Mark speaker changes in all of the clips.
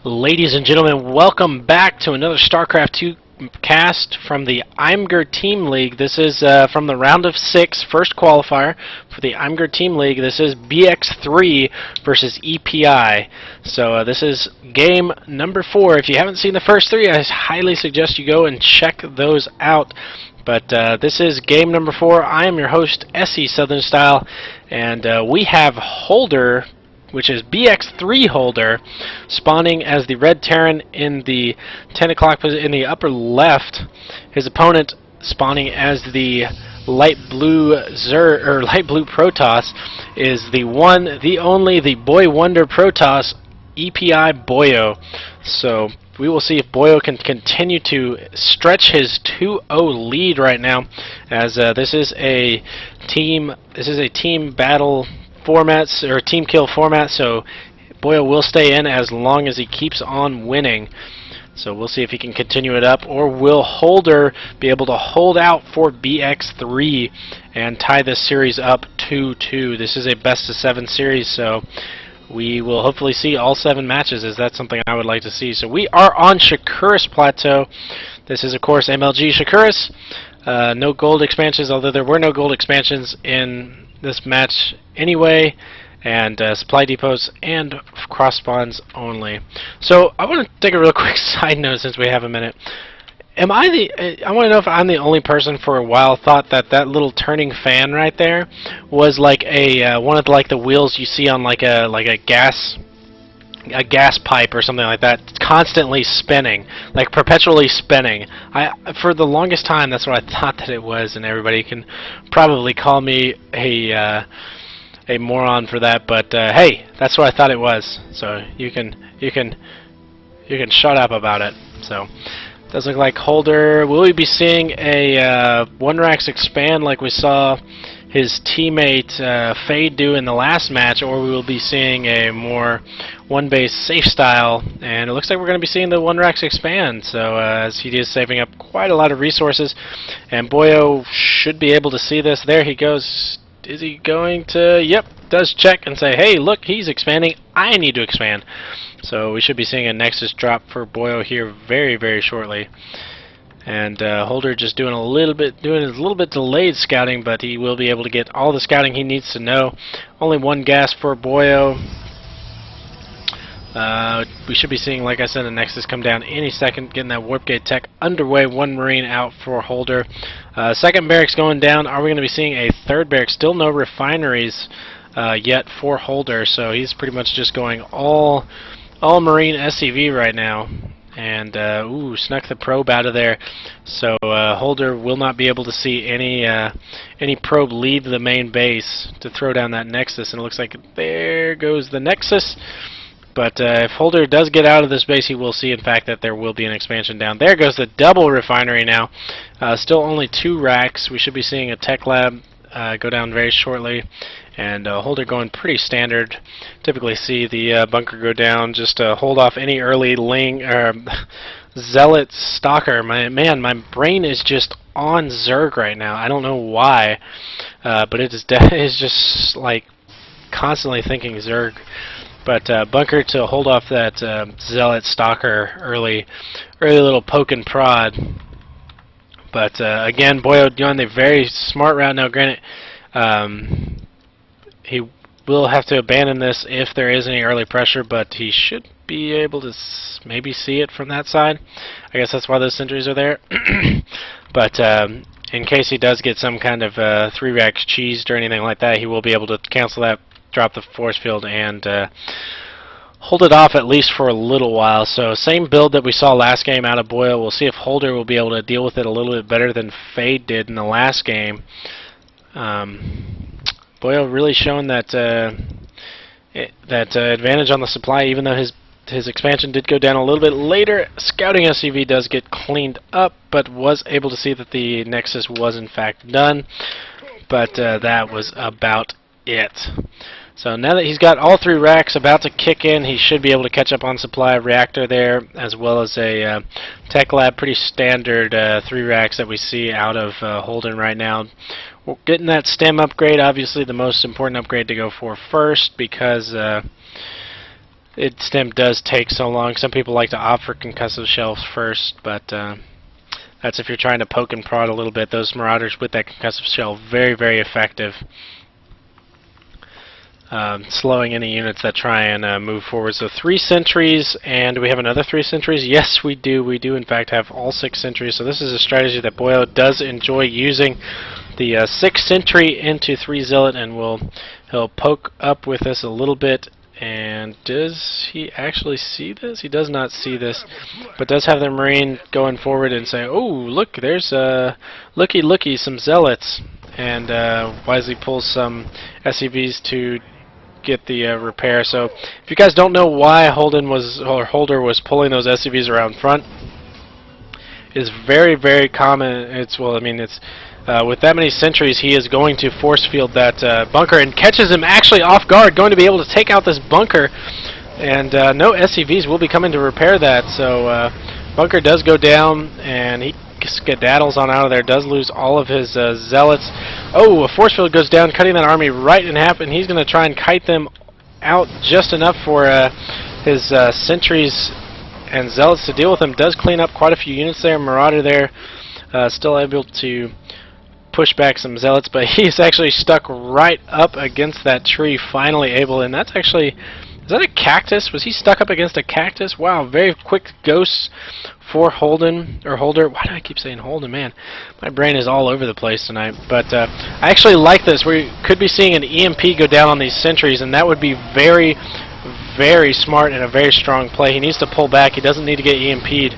Speaker 1: Ladies and gentlemen, welcome back to another StarCraft 2 cast from the Imgur Team League. This is from the round of 6, first qualifier for the Imgur Team League. This is BX3 versus ePi. So this is game number 4. If you haven't seen the first 3, I highly suggest you go and check those out. But this is game number 4. I am your host, SE Southern Style, and we have Holder, which is BX3 Holder, spawning as the red Terran in the 10 o'clock in the upper left. His opponent spawning as the light blue Protoss is the one, the only, the boy wonder Protoss, ePiBoyo. So we will see if Boyo can continue to stretch his 2-0 lead right now, as this is a team battle formats or team kill format, so Boyo will stay in as long as he keeps on winning. So we'll see if he can continue it up, or will Holder be able to hold out for BX3 and tie this series up 2-2. This is a best of 7 series, so we will hopefully see all 7 matches, as that's something I would like to see. So we are on Shakuris Plateau. This is of course MLG Shakuris. No gold expansions, although there were no gold expansions in this match anyway, and supply depots and cross spawns only. So I want to take a real quick side note since we have a minute. I want to know if I'm the only person for a while thought that that little turning fan right there was like a one of the wheels you see on like a gas pipe or something like that, constantly spinning, like perpetually spinning. For the longest time, that's what I thought that it was, and everybody can probably call me a moron for that, but hey, that's what I thought it was. So you can shut up about it. So does look like Holder. Will we be seeing a one racks expand like we saw his teammate Fade do in the last match, or we will be seeing a more one-base safe style? And it looks like we're going to be seeing the one racks expand, so as he is saving up quite a lot of resources, and Boyo should be able to see this. There he goes. Is he going to? Yep, does check and say, hey, look, he's expanding, I need to expand. So we should be seeing a Nexus drop for Boyo here very, very shortly. And Holder just doing his little bit delayed scouting, but he will be able to get all the scouting he needs to know. Only one gas for Boyo. We should be seeing, like I said, a Nexus come down any second, getting that warp gate tech underway. One Marine out for Holder. Second barracks going down. Are we going to be seeing a third barracks? Still no refineries yet for Holder, so he's pretty much just going all Marine SCV right now. And ooh, snuck the probe out of there. So Holder will not be able to see any probe leave the main base to throw down that Nexus. And it looks like there goes the Nexus. But if Holder does get out of this base, he will see, in fact, that there will be an expansion down. There goes the double refinery now. Still only 2 racks. We should be seeing a tech lab go down very shortly. And Holder going pretty standard. Typically see the bunker go down just to hold off any early Zealot stalker. My brain is just on Zerg right now. I don't know why, but it is just like constantly thinking Zerg. But bunker to hold off that Zealot stalker early little poke and prod. But again, Boyo doing the very smart route now. Granted, he will have to abandon this if there is any early pressure, but he should be able to maybe see it from that side. I guess that's why those sentries are there. But in case he does get some kind of 3 racks cheesed or anything like that, he will be able to cancel that, drop the force field, and hold it off at least for a little while. So same build that we saw last game out of Boyo. We'll see if Holder will be able to deal with it a little bit better than Fade did in the last game. Boyo really showing that advantage on the supply, even though his expansion did go down a little bit later. Scouting SCV does get cleaned up, but was able to see that the Nexus was in fact done. But that was about it. So now that he's got all 3 racks about to kick in, he should be able to catch up on supply reactor there, as well as a tech lab. Pretty standard 3 racks that we see out of Holden right now. We're getting that stem upgrade, obviously the most important upgrade to go for first, because stem does take so long. Some people like to opt for concussive shells first, but that's if you're trying to poke and prod a little bit. Those Marauders with that concussive shell, very, very effective. Slowing any units that try and move forward. So 3 sentries, and do we have another 3 sentries? Yes, we do. We do, in fact, have all 6 sentries. So this is a strategy that Boyo does enjoy using. The 6 sentry into 3 zealot, and he'll poke up with us a little bit. And does he actually see this? He does not see this, but does have the Marine going forward and say, "Oh, look, there's looky, some zealots," and wisely pulls some SCVs to get the repair. So, if you guys don't know why Holder was pulling those SCVs around front, is very, very common. It's with that many sentries, he is going to force field that bunker and catches him actually off guard, going to be able to take out this bunker, and no SCVs will be coming to repair that. So bunker does go down, and he skedaddles on out of there, does lose all of his zealots. Oh, a force field goes down, cutting that army right in half, and he's going to try and kite them out just enough for his sentries and zealots to deal with them. Does clean up quite a few units there. Marauder there, still able to push back some zealots, but he's actually stuck right up against that tree, finally able, and that's actually, is that a cactus? Was he stuck up against a cactus? Wow, very quick ghosts for Holder. Why do I keep saying Holden, man? My brain is all over the place tonight, but I actually like this. We could be seeing an EMP go down on these sentries, and that would be very, very smart and a very strong play. He needs to pull back. He doesn't need to get EMP'd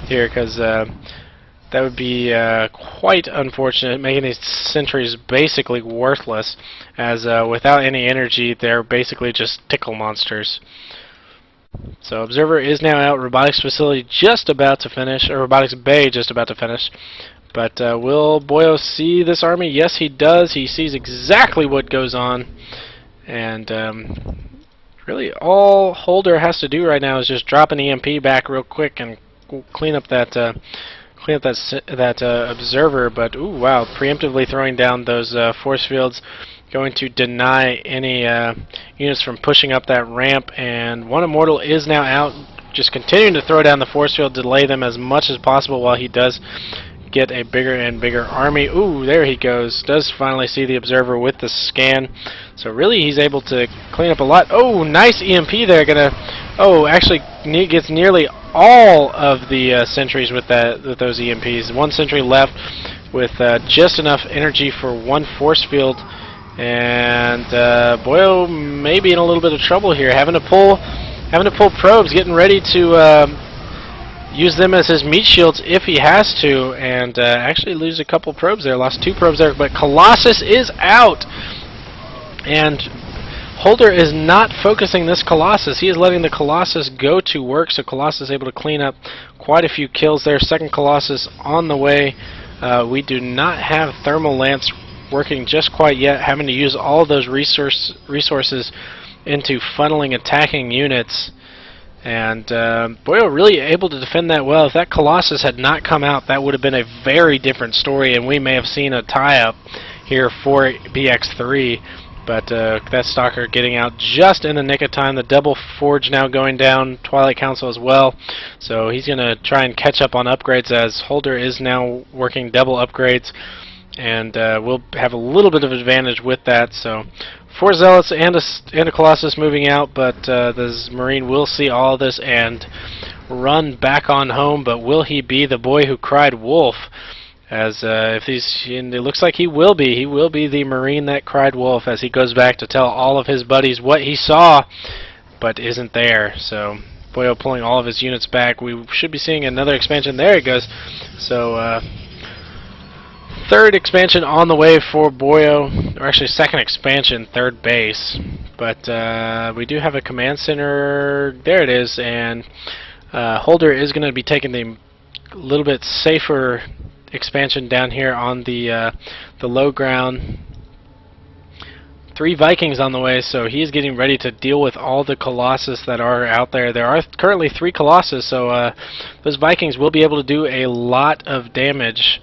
Speaker 1: here, because that would be quite unfortunate, making these sentries basically worthless, as without any energy, they're basically just tickle monsters. So Observer is now out, Robotics Facility just about to finish, or Robotics Bay just about to finish. But will Boyo see this army? Yes, he does. He sees exactly what goes on, and really all Holder has to do right now is just drop an EMP back real quick and clean up that Observer. But ooh, wow, preemptively throwing down those force fields, going to deny any units from pushing up that ramp. And one Immortal is now out, just continuing to throw down the force field, delay them as much as possible while he does get a bigger and bigger army. Ooh, there he goes. Does finally see the Observer with the scan. So really he's able to clean up a lot. Oh, nice EMP there. Actually gets nearly all of the sentries with those EMPs. One sentry left with just enough energy for one force field. And Boyo may be in a little bit of trouble here, having to pull probes, getting ready to use them as his meat shields if he has to, and actually lose a couple probes there. Lost 2 probes there, but Colossus is out, and Holder is not focusing this Colossus. He is letting the Colossus go to work, so Colossus is able to clean up quite a few kills there. Second Colossus on the way. We do not have Thermal Lance working just quite yet, having to use all of those resources into funneling attacking units. And Boyo really able to defend that well. If that Colossus had not come out, that would have been a very different story, and we may have seen a tie-up here for BX3. But that Stalker getting out just in the nick of time. The double forge now going down, Twilight Council as well. So he's going to try and catch up on upgrades, as Holder is now working double upgrades. And we'll have a little bit of advantage with that. So 4 Zealots and a Colossus moving out, but this Marine will see all of this and run back on home. But will he be the boy who cried wolf? As it looks like he will be. He will be the Marine that cried wolf, as he goes back to tell all of his buddies what he saw, but isn't there. So Boyo pulling all of his units back. We should be seeing another expansion. There it goes. So third expansion on the way for Boyo, or actually second expansion, third base. But we do have a command center. There it is, and Holder is going to be taking the little bit safer expansion down here on the low ground. 3 Vikings on the way, so he's getting ready to deal with all the Colossus that are out there. There are currently 3 Colossus, so those Vikings will be able to do a lot of damage.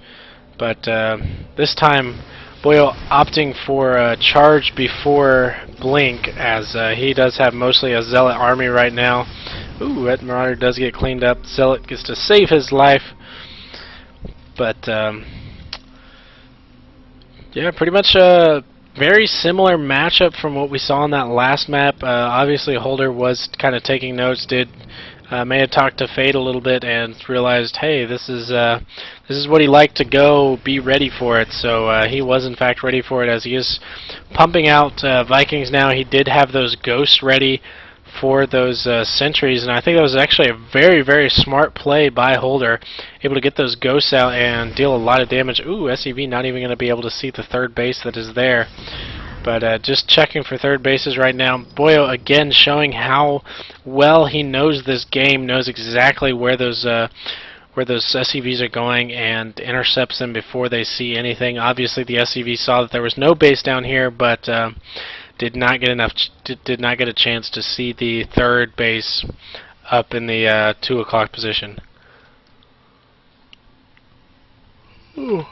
Speaker 1: But this time, Boyo opting for a charge before blink, as he does have mostly a Zealot army right now. Ooh, that Marauder does get cleaned up. Zealot gets to save his life. But, yeah, pretty much a very similar matchup from what we saw on that last map. Obviously, Holder was kind of taking notes, may have talked to Fate a little bit and realized, hey, this is what he liked to go, be ready for it. So he was in fact ready for it, as he is pumping out Vikings now. He did have those ghosts ready for those sentries, and I think that was actually a very, very smart play by Holder, able to get those ghosts out and deal a lot of damage. Ooh, SEV not even going to be able to see the third base that is there. But just checking for third bases right now. Boyo again showing how well he knows this game, knows exactly where those SCVs are going, and intercepts them before they see anything. Obviously, the SCV saw that there was no base down here, but did not get a chance to see the third base up in the 2 o'clock position. Ooh.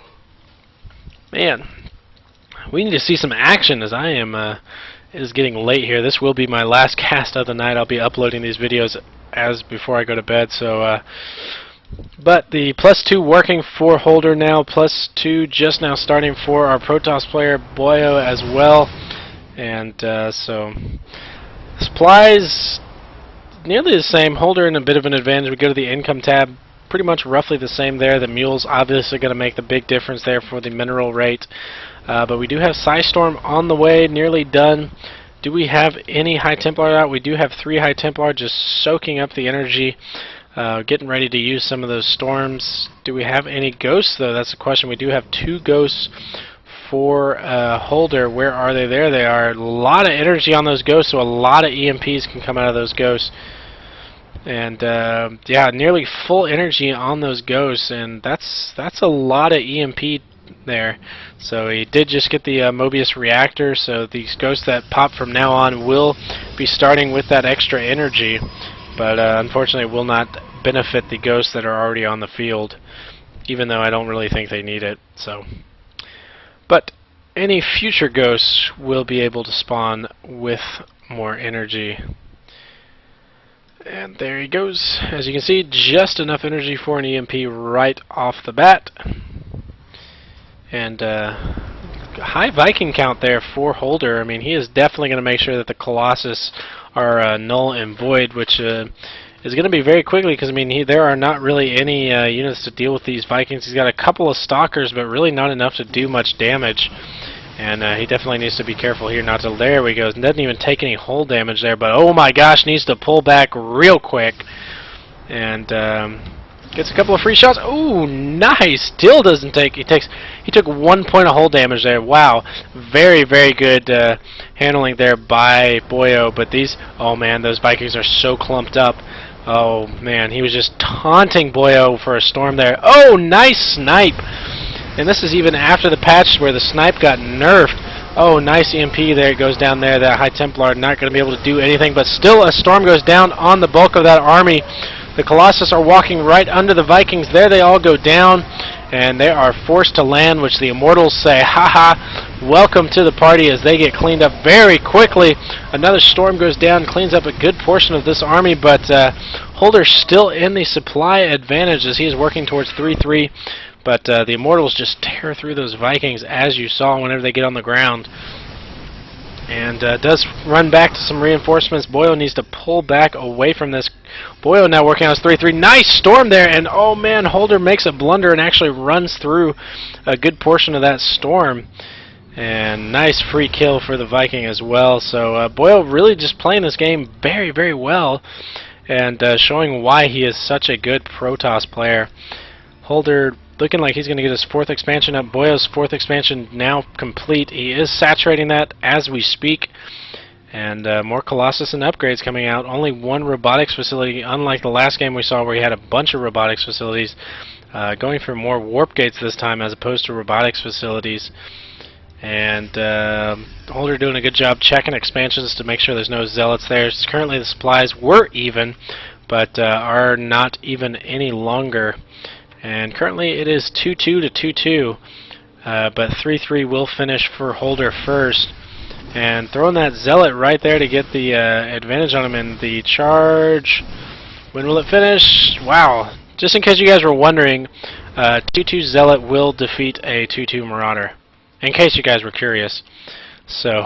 Speaker 1: Man. We need to see some action, as I am. It is getting late here. This will be my last cast of the night. I'll be uploading these videos before I go to bed. So, but the +2 working for Holder now. +2 just now starting for our Protoss player Boyo as well. And so supplies nearly the same. Holder in a bit of an advantage. We go to the income tab. Pretty much roughly the same there. The mules obviously going to make the big difference there for the mineral rate. But we do have Psystorm on the way, nearly done. Do we have any High Templar out? We do have 3 High Templar just soaking up the energy, getting ready to use some of those storms. Do we have any ghosts, though? That's the question. We do have 2 ghosts for Holder. Where are they? There they are. A lot of energy on those ghosts, so a lot of EMPs can come out of those ghosts. And yeah, nearly full energy on those ghosts, and that's a lot of EMP there. So he did just get the Mobius reactor, so these ghosts that pop from now on will be starting with that extra energy, but unfortunately will not benefit the ghosts that are already on the field, even though I don't really think they need it. So, but any future ghosts will be able to spawn with more energy. And there he goes. As you can see, just enough energy for an EMP right off the bat. And high Viking count there for Holder. I mean, he is definitely going to make sure that the Colossus are null and void, which is going to be very quickly, because I mean, there are not really any units to deal with these Vikings. He's got a couple of Stalkers, but really not enough to do much damage. And he definitely needs to be careful here not to... There we go. Doesn't even take any hull damage there, but oh my gosh, needs to pull back real quick. And gets a couple of free shots. Ooh, nice. Still doesn't take... He took 1 point of hull damage there. Wow. Very, very good handling there by Boyo. But these... Oh man, those Vikings are so clumped up. Oh man, he was just taunting Boyo for a storm there. Oh, nice snipe. And this is even after the patch where the snipe got nerfed. Oh, nice EMP there. It goes down there. That High Templar not going to be able to do anything, but still a storm goes down on the bulk of that army. The Colossus are walking right under the Vikings. There they all go down, and they are forced to land, which the Immortals say, haha, welcome to the party, as they get cleaned up very quickly. Another storm goes down, cleans up a good portion of this army, but Holder still in the supply advantage as he is working towards 3-3. But the Immortals just tear through those Vikings, as you saw whenever they get on the ground. And does run back to some reinforcements. Boyo needs to pull back away from this. Boyo now working on his 3-3. Nice storm there, and oh man, Holder makes a blunder and actually runs through a good portion of that storm. And nice free kill for the Viking as well. So Boyo really just playing this game very, very well, and showing why he is such a good Protoss player. Holder looking like he's going to get his 4th expansion up. Boyo's 4th expansion now complete. He is saturating that as we speak. And more Colossus and upgrades coming out. Only 1 robotics facility, unlike the last game we saw where he had a bunch of robotics facilities. Going for more warp gates this time as opposed to robotics facilities. And Holder doing a good job checking expansions to make sure there's no zealots there. Currently the supplies were even, but are not even any longer. And currently it is 2-2 to 2-2, but 3-3 will finish for Holder first. And throwing that Zealot right there to get the advantage on him in the charge. When will it finish? Wow. Just in case you guys were wondering, 2-2 Zealot will defeat a 2-2 Marauder. In case you guys were curious. So,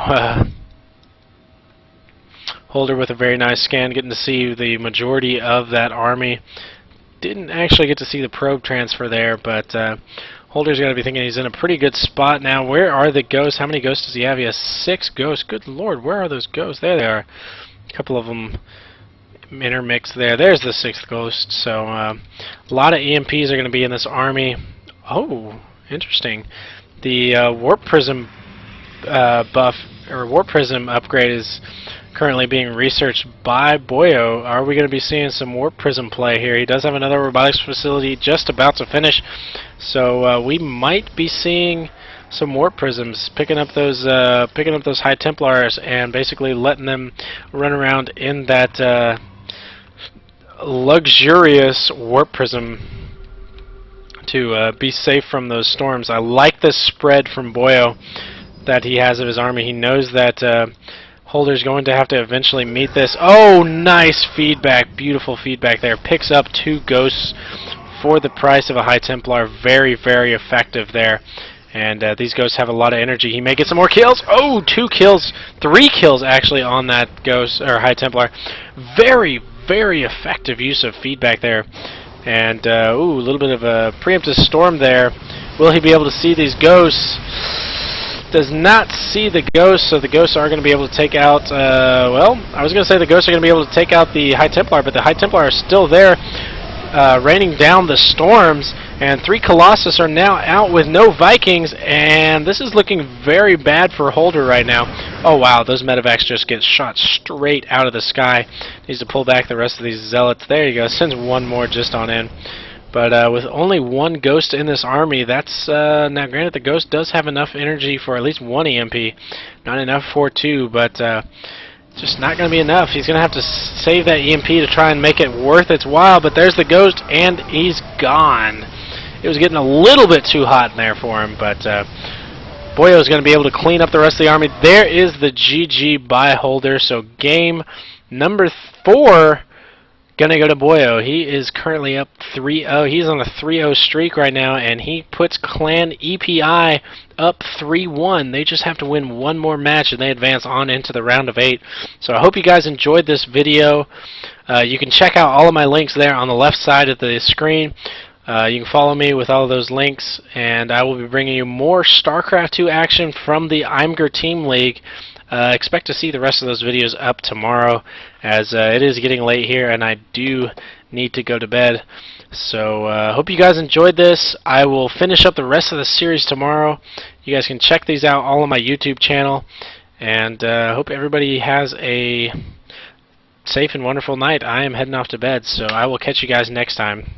Speaker 1: Holder with a very nice scan, getting to see the majority of that army. Didn't actually get to see the probe transfer there, but Holder's got to be thinking he's in a pretty good spot now. Where are the ghosts? How many ghosts does he have? He has 6 ghosts. Good lord, where are those ghosts? There they are. A couple of them intermixed there. There's the 6th ghost. So a lot of EMPs are going to be in this army. Oh, interesting. The Warp Prism buff, or Warp Prism upgrade is currently being researched by Boyo. Are we going to be seeing some Warp Prism play here? He does have another robotics facility just about to finish, so we might be seeing some Warp Prisms, picking up those High Templars and basically letting them run around in that luxurious Warp Prism to be safe from those storms. I like this spread from Boyo that he has of his army. He knows that Holder's going to have to eventually meet this. Oh, nice feedback. Beautiful feedback there. Picks up 2 ghosts for the price of a High Templar. Very, very effective there. And these ghosts have a lot of energy. He may get some more kills. Oh, 2 kills. 3 kills, actually, on that ghost, or High Templar. Very, very effective use of feedback there. And, ooh, a little bit of a preemptive storm there. Will he be able to see these ghosts? Does not see the ghosts, so the ghosts are going to be able to take out, well, I was going to say the ghosts are going to be able to take out the High Templar, but the High Templar are still there, raining down the storms, and 3 Colossus are now out with no Vikings, and this is looking very bad for Holder right now. Oh wow, those medevacs just get shot straight out of the sky. Needs to pull back the rest of these Zealots. There you go, sends 1 more just on in. But with only 1 ghost in this army, that's, now granted the ghost does have enough energy for at least 1 EMP. Not enough for 2, but just not going to be enough. He's going to have to save that EMP to try and make it worth its while, but there's the ghost, and he's gone. It was getting a little bit too hot in there for him, but Boyo's going to be able to clean up the rest of the army. There is the GG by Holder, so game number 4 gonna go to Boyo. He is currently up 3-0. He's on a 3-0 streak right now, and he puts Clan ePi up 3-1. They just have to win 1 more match, and they advance on into the round of 8. So I hope you guys enjoyed this video. You can check out all of my links there on the left side of the screen. You can follow me with all of those links, and I will be bringing you more StarCraft 2 action from the Imgur Team League. Expect to see the rest of those videos up tomorrow, as it is getting late here and I do need to go to bed. So hope you guys enjoyed this. I will finish up the rest of the series tomorrow. You guys can check these out all on my YouTube channel, and hope everybody has a safe and wonderful night. I am heading off to bed, so I will catch you guys next time.